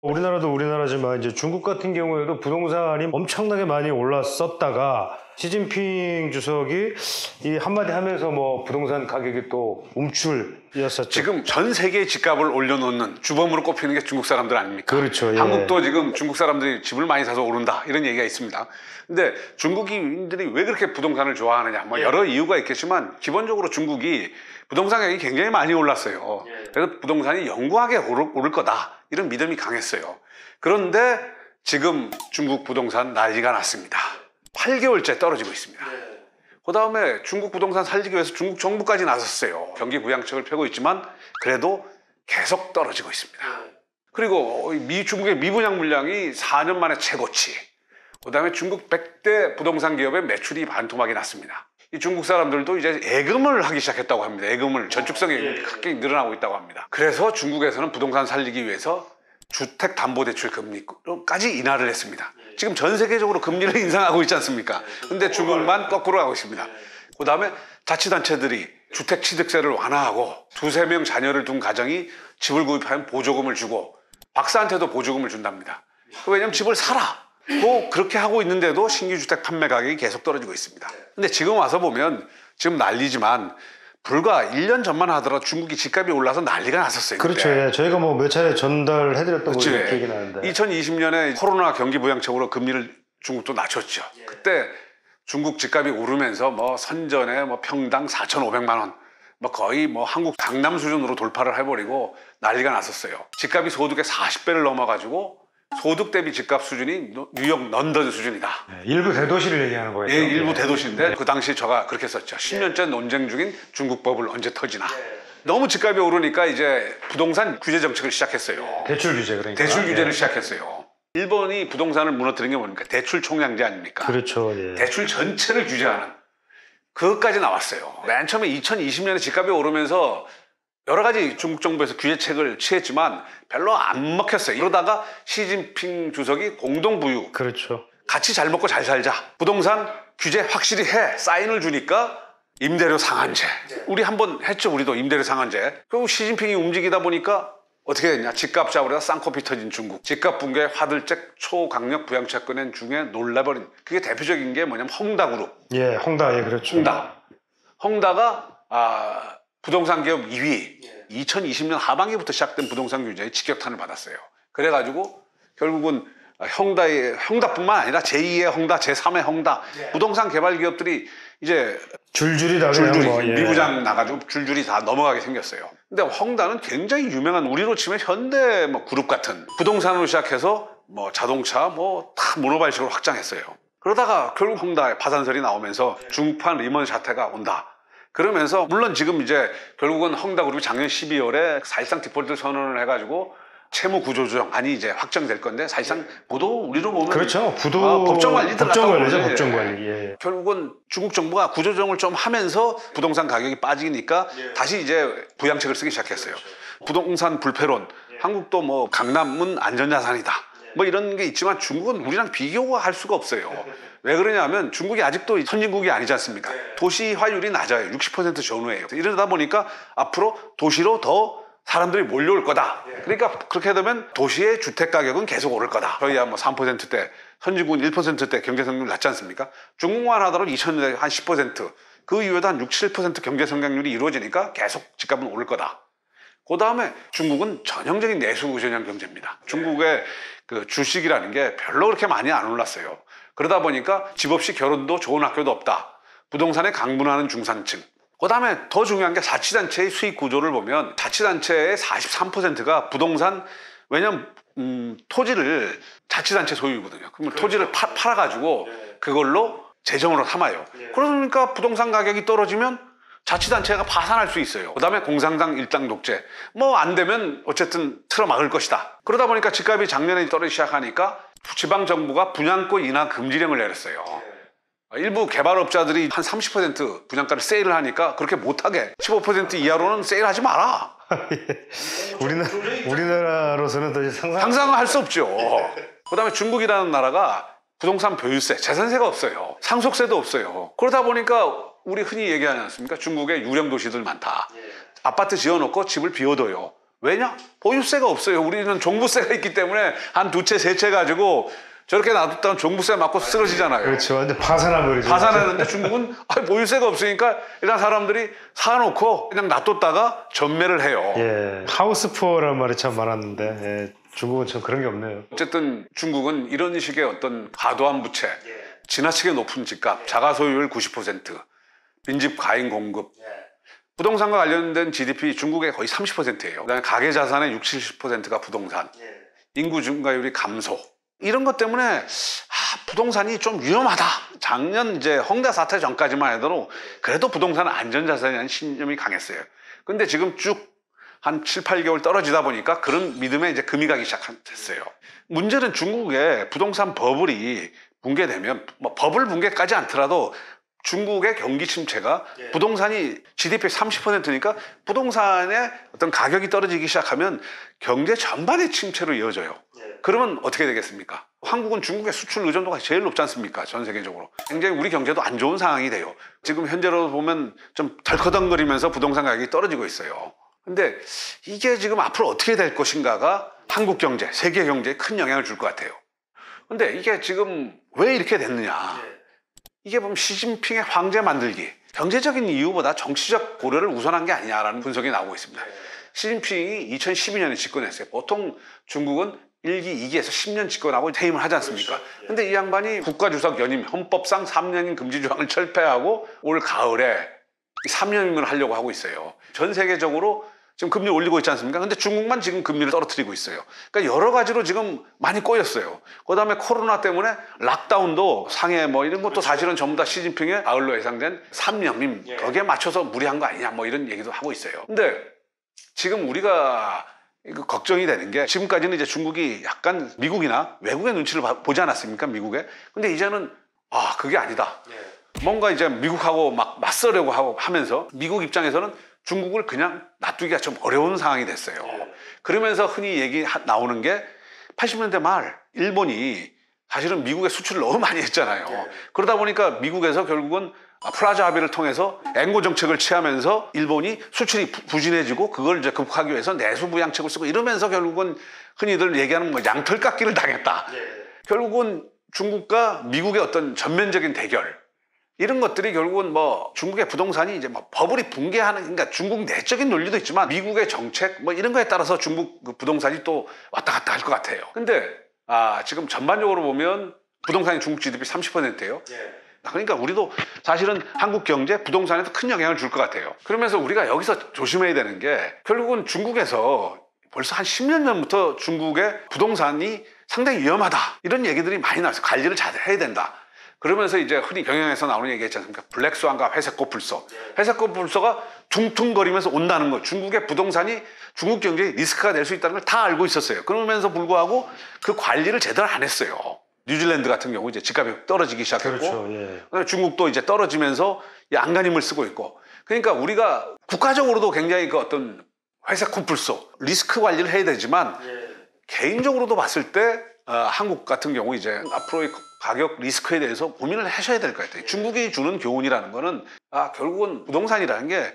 우리나라도 우리나라지만 이제 중국 같은 경우에도 부동산이 엄청나게 많이 올랐었다가 시진핑 주석이 이 한마디 하면서 뭐 부동산 가격이 또 움츠렸었죠. 지금 전 세계의 집값을 올려놓는 주범으로 꼽히는 게 중국 사람들 아닙니까? 그렇죠. 예. 한국도 지금 중국 사람들이 집을 많이 사서 오른다 이런 얘기가 있습니다. 근데 중국인들이 왜 그렇게 부동산을 좋아하느냐 뭐 여러 이유가 있겠지만 기본적으로 중국이 부동산 가격이 굉장히 많이 올랐어요. 그래서 부동산이 영구하게 오를 거다 이런 믿음이 강했어요. 그런데 지금 중국 부동산 난리가 났습니다. 8개월째 떨어지고 있습니다. 그 다음에 중국 부동산 살리기 위해서 중국 정부까지 나섰어요. 경기 부양책을 펴고 있지만 그래도 계속 떨어지고 있습니다. 그리고 중국의 미분양 물량이 4년 만에 최고치. 그 다음에 중국 100대 부동산 기업의 매출이 반토막이 났습니다. 이 중국 사람들도 이제 예금을 하기 시작했다고 합니다. 예금을 전축성이 크게 늘어나고 있다고 합니다. 그래서 중국에서는 부동산 살리기 위해서 주택담보대출 금리까지 인하를 했습니다. 지금 전 세계적으로 금리를 인상하고 있지 않습니까? 근데 중국만 거꾸로 가고 있습니다. 그 다음에 자치단체들이 주택취득세를 완화하고 2~3명 자녀를 둔 가정이 집을 구입하면 보조금을 주고 박사한테도 보조금을 준답니다. 왜냐하면 집을 사라. 뭐 그렇게 하고 있는데도 신규 주택 판매 가격이 계속 떨어지고 있습니다. 근데 지금 와서 보면 지금 난리지만 불과 1년 전만 하더라도 중국이 집값이 올라서 난리가 났었어요. 그렇죠. 예. 저희가 뭐 몇 차례 전달해드렸던 거 기억이 나는데 2020년에 코로나 경기 부양책으로 금리를 중국도 낮췄죠. 그때 중국 집값이 오르면서 뭐 선전에 뭐 평당 4,500만 원 뭐 거의 뭐 한국 강남 수준으로 돌파를 해버리고 난리가 났었어요. 집값이 소득의 40배를 넘어가지고 소득 대비 집값 수준이 뉴욕, 런던 수준이다. 일부 대도시를 얘기하는 거예요. 예, 일부 대도시인데 그 당시 제가 그렇게 썼죠. 10년째 논쟁 중인 중국 버블 언제 터지나. 너무 집값이 오르니까 이제 부동산 규제 정책을 시작했어요. 대출 규제 그러니까. 대출 규제를 시작했어요. 일본이 부동산을 무너뜨린 게 뭡니까? 대출 총량제 아닙니까? 그렇죠. 예. 대출 전체를 규제하는 그것까지 나왔어요. 맨 처음에 2020년에 집값이 오르면서 여러 가지 중국 정부에서 규제책을 취했지만 별로 안 먹혔어요. 이러다가 시진핑 주석이 공동부유. 그렇죠. 같이 잘 먹고 잘 살자. 부동산 규제 확실히 해. 사인을 주니까 임대료 상한제. 우리 한번 했죠. 우리도 임대료 상한제. 그리고 시진핑이 움직이다 보니까 어떻게 됐냐. 집값 잡으려다 쌍코피 터진 중국. 집값 붕괴 화들짝 초강력 부양책 꺼낸 중에 놀라버린. 그게 대표적인 게 뭐냐면 헝다그룹. 예, 헝다. 예, 그렇죠. 헝다가 부동산 기업 2위. 2020년 하반기부터 시작된 부동산 규제에 직격탄을 받았어요. 그래가지고 결국은 헝다뿐만 아니라 제2의 헝다, 제3의 헝다 부동산 개발 기업들이 이제 줄줄이 미부장 나가지고 줄줄이 다 넘어가게 생겼어요. 근데 헝다는 굉장히 유명한 우리로 치면 현대 뭐 그룹 같은 부동산으로 시작해서 뭐 자동차 뭐 다 모노발식으로 확장했어요. 그러다가 결국 헝다에 파산설이 나오면서 중판 리먼 사태가 온다. 그러면서 물론 지금 이제 결국은 헝다그룹이 작년 12월에 사실상 디폴트 선언을 해가지고 채무 구조조정안이 이제 확정될 건데 사실상 부도 우리로 보면 그렇죠. 부도 법정 관리 법정관리죠. 법정관리. 예. 결국은 중국 정부가 구조조정을 좀 하면서 부동산 가격이 빠지니까 다시 이제 부양책을 쓰기 시작했어요. 부동산 불패론. 한국도 뭐 강남은 안전자산이다. 뭐 이런 게 있지만 중국은 우리랑 비교가 할 수가 없어요. 왜 그러냐면 중국이 아직도 선진국이 아니지 않습니까? 도시화율이 낮아요. 60% 전후예요. 이러다 보니까 앞으로 도시로 더 사람들이 몰려올 거다. 그러니까 그렇게 되면 도시의 주택 가격은 계속 오를 거다. 저희야 뭐 3%대, 선진국은 1%대 경제 성장률 낮지 않습니까? 중국만 하더라도 2000년대 한 10%, 그 이후에도 한 6, 7% 경제 성장률이 이루어지니까 계속 집값은 오를 거다. 그 다음에 중국은 전형적인 내수전형 경제입니다. 중국의 그 주식이라는 게 별로 그렇게 많이 안 올랐어요. 그러다 보니까 집 없이 결혼도 좋은 학교도 없다. 부동산에 강분하는 중산층. 그 다음에 더 중요한 게 자치단체의 수익 구조를 보면 자치단체의 43%가 부동산, 왜냐면 토지를 자치단체 소유거든요. 그러면 토지를 팔아가지고 그걸로 재정으로 삼아요. 그러니까 부동산 가격이 떨어지면 자치단체가 파산할 수 있어요. 그 다음에 공산당 일당 독재. 뭐 안 되면 어쨌든 틀어막을 것이다. 그러다 보니까 집값이 작년에 떨어지기 시작하니까 지방정부가 분양권 인하 금지령을 내렸어요. 일부 개발업자들이 한 30% 분양가를 세일을 하니까 그렇게 못하게 15% 이하로는 세일하지 마라. 우리나라로서는 더 상상할 수 없죠. 그 다음에 중국이라는 나라가 부동산 보유세, 재산세가 없어요. 상속세도 없어요. 그러다 보니까 우리 흔히 얘기하지 않습니까? 중국에 유령 도시들 많다. 아파트 지어놓고 집을 비워둬요. 왜냐? 보유세가 없어요. 우리는 종부세가 있기 때문에 한 두 채, 세 채 가지고 저렇게 놔뒀다면 종부세 맞고 쓰러지잖아요. 그렇죠. 근데 파산해버리죠. 파산하는데 중국은 보유세가 없으니까 일단 사람들이 사놓고 그냥 놔뒀다가 전매를 해요. 예, 하우스푸어라는 말이 참 많았는데 예, 중국은 참 그런 게 없네요. 어쨌든 중국은 이런 식의 어떤 과도한 부채, 지나치게 높은 집값, 자가 소유율 90%, 빈집 과잉 공급, 부동산과 관련된 GDP 중국의 거의 30%예요. 그다음에 가계 자산의 60, 70%가 부동산, 인구 증가율이 감소. 이런 것 때문에 부동산이 좀 위험하다. 작년 이제 홍대 사태 전까지만 해도 그래도 부동산은 안전자산이라는 신념이 강했어요. 근데 지금 쭉 한 7, 8개월 떨어지다 보니까 그런 믿음에 이제 금이 가기 시작했어요. 문제는 중국의 부동산 버블이 붕괴되면 뭐 버블 붕괴까지 않더라도 중국의 경기 침체가 부동산이 GDP의 30%니까 부동산의 어떤 가격이 떨어지기 시작하면 경제 전반의 침체로 이어져요. 그러면 어떻게 되겠습니까? 한국은 중국의 수출 의존도가 제일 높지 않습니까? 전 세계적으로. 굉장히 우리 경제도 안 좋은 상황이 돼요. 지금 현재로 보면 좀 덜커덩거리면서 부동산 가격이 떨어지고 있어요. 근데 이게 지금 앞으로 어떻게 될 것인가가 한국 경제, 세계 경제에 큰 영향을 줄 것 같아요. 근데 이게 지금 왜 이렇게 됐느냐? 이게 보면 시진핑의 황제 만들기, 경제적인 이유보다 정치적 고려를 우선한 게 아니냐라는 분석이 나오고 있습니다. 시진핑이 2012년에 집권했어요. 보통 중국은 1기, 2기에서 10년 집권하고 퇴임을 하지 않습니까? 근데 이 양반이 국가주석 연임, 헌법상 3년인 금지조항을 철폐하고 올 가을에 3년임을 하려고 하고 있어요. 전 세계적으로 지금 금리 올리고 있지 않습니까? 근데 중국만 지금 금리를 떨어뜨리고 있어요. 그러니까 여러 가지로 지금 많이 꼬였어요. 그 다음에 코로나 때문에 락다운도 상해 뭐 이런 것도 사실은 전부 다 시진핑의 가을로 예상된 3년임 거기에 맞춰서 무리한 거 아니냐 뭐 이런 얘기도 하고 있어요. 근데 지금 우리가 걱정이 되는 게 지금까지는 이제 중국이 약간 미국이나 외국의 눈치를 보지 않았습니까? 미국에. 근데 이제는 그게 아니다. 뭔가 이제 미국하고 막 맞서려고 하면서 미국 입장에서는 중국을 그냥 놔두기가 좀 어려운 상황이 됐어요. 그러면서 흔히 나오는 게 80년대 말 일본이 사실은 미국에 수출을 너무 많이 했잖아요. 그러다 보니까 미국에서 결국은 플라자 합의를 통해서 앵고 정책을 취하면서 일본이 수출이 부진해지고 그걸 이제 극복하기 위해서 내수 부양책을 쓰고 이러면서 결국은 흔히들 얘기하는 뭐 양털깎기를 당했다. 결국은 중국과 미국의 어떤 전면적인 대결 이런 것들이 결국은 뭐 중국의 부동산이 이제 뭐 버블이 붕괴하는, 그러니까 중국 내적인 논리도 있지만 미국의 정책 뭐 이런 거에 따라서 중국 그 부동산이 또 왔다 갔다 할 것 같아요. 근데 지금 전반적으로 보면 부동산이 중국 GDP 30%예요. 그러니까 우리도 사실은 한국 경제 부동산에도 큰 영향을 줄 것 같아요. 그러면서 우리가 여기서 조심해야 되는 게 결국은 중국에서 벌써 한 10년 전부터 중국의 부동산이 상당히 위험하다 이런 얘기들이 많이 나왔어요. 관리를 잘 해야 된다. 그러면서 이제 흔히 경영에서 나오는 얘기 있지 않습니까? 블랙스완과 회색 코뿔소. 회색 코뿔소가 퉁퉁거리면서 온다는 거. 중국의 부동산이 중국 경제의 리스크가 될 수 있다는 걸 다 알고 있었어요. 그러면서 불구하고 그 관리를 제대로 안 했어요. 뉴질랜드 같은 경우 이제 집값이 떨어지기 시작했고, 그렇죠. 중국도 이제 떨어지면서 안간힘을 쓰고 있고. 그러니까 우리가 국가적으로도 굉장히 그 어떤 회색 코뿔소 리스크 관리를 해야 되지만 개인적으로도 봤을 때 한국 같은 경우 이제 앞으로의 가격 리스크에 대해서 고민을 하셔야 될 것 같아요. 중국이 주는 교훈이라는 거는 결국은 부동산이라는 게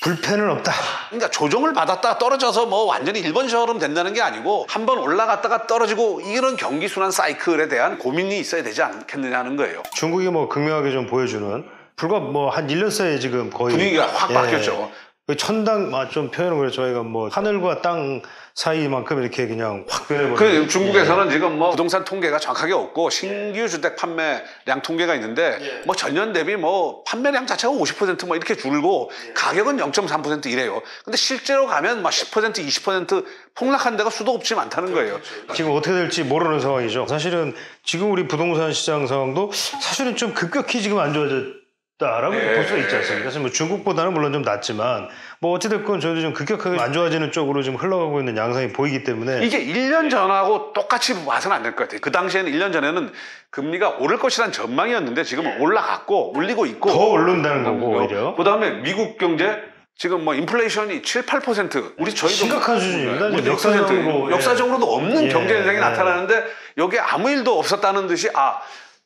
불펜은 없다. 그러니까 조정을 받았다가 떨어져서 뭐 완전히 일본처럼 된다는 게 아니고 한번 올라갔다가 떨어지고 이런 경기 순환 사이클에 대한 고민이 있어야 되지 않겠느냐 하는 거예요. 중국이 뭐 극명하게 좀 보여주는 불과 뭐 한 1년 사이에 지금 거의 분위기가 확 바뀌었죠. 천당 좀 표현을 그래서 저희가 뭐 하늘과 땅 사이만큼 이렇게 그냥 확 변해버려요. 중국에서는 지금 뭐 부동산 통계가 정확하게 없고 신규 주택 판매량 통계가 있는데 뭐 전년 대비 뭐 판매량 자체가 50% 이렇게 줄고 가격은 0.3% 이래요. 근데 실제로 가면 막 10%, 20% 폭락한 데가 수도 없이 많다는 거예요. 지금 어떻게 될지 모르는 상황이죠. 사실은 지금 우리 부동산 시장 상황도 사실은 좀 급격히 지금 안 좋아졌다라고 볼 수가 있지 않습니까? 사실 뭐 중국보다는 물론 좀 낫지만 뭐 어찌됐건 저희도 좀 급격하게 안 좋아지는 쪽으로 지금 흘러가고 있는 양상이 보이기 때문에 이게 1년 전하고 똑같이 봐서는 안 될 것 같아요. 그 당시에는 1년 전에는 금리가 오를 것이라는 전망이었는데 지금은 올라갔고 올리고 있고 더 오른다는 거고 오히려. 그다음에 미국 경제 지금 뭐 인플레이션이 7, 8% 우리 저희도 심각한 수준입니다. 우리 역사적으로도 역사적으로도 없는 경제 현상이 나타나는데 여기에 아무 일도 없었다는 듯이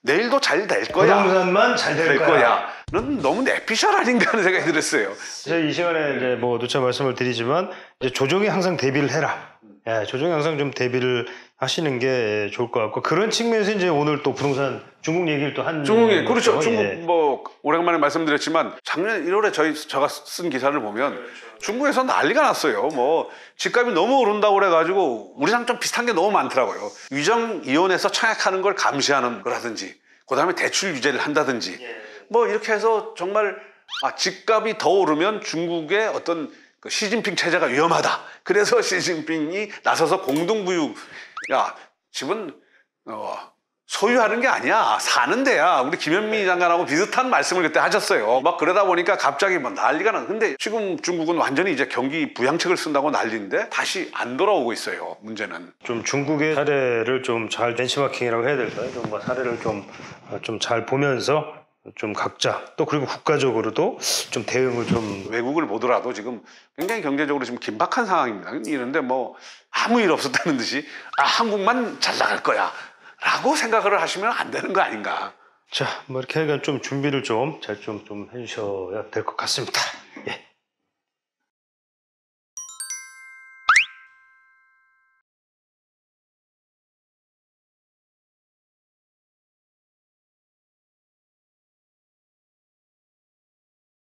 내일도 잘 될 거야. 부동산만 잘 될 될 거야. 거야. 는 너무 내피셜 아닌가 하는 생각이 들었어요. 제가 이 시간에 이제 뭐 누차 말씀을 드리지만 이제 조정에 항상 대비를 해라. 예, 조정에 항상 좀 대비를 하시는 게 좋을 것 같고 그런 측면에서 이제 오늘 또 부동산 중국 얘기를 또 한 중국이 그렇죠. 거죠. 중국 예. 뭐 오랜만에 말씀드렸지만 작년 1월에 제가 쓴 기사를 보면 중국에서 난리가 났어요. 뭐 집값이 너무 오른다고 그래가지고 우리랑 좀 비슷한 게 너무 많더라고요. 위정이혼에서 청약하는 걸 감시하는 거라든지 그다음에 대출 규제를 한다든지 뭐 이렇게 해서 정말 집값이 더 오르면 중국의 어떤 그 시진핑 체제가 위험하다. 그래서 시진핑이 나서서 공동부유 야 집은 소유하는 게 아니야. 사는 데야. 우리 김현미 장관하고 비슷한 말씀을 그때 하셨어요. 막 그러다 보니까 갑자기 막 난리가 나. 근데 지금 중국은 완전히 이제 경기 부양책을 쓴다고 난리인데 다시 안 돌아오고 있어요. 문제는. 좀 중국의 사례를 좀 잘 벤치마킹이라고 해야 될까요? 좀 뭐 사례를 좀 잘 보면서 좀 각자 또 그리고 국가적으로도 좀 대응을 좀 외국을 보더라도 지금 굉장히 경제적으로 지금 긴박한 상황입니다. 이런데 뭐 아무 일 없었다는 듯이 한국만 잘 나갈 거야. 라고 생각을 하시면 안 되는 거 아닌가. 자, 뭐 이렇게 하여간 좀 준비를 좀 잘 좀 해주셔야 될 것 같습니다. 예.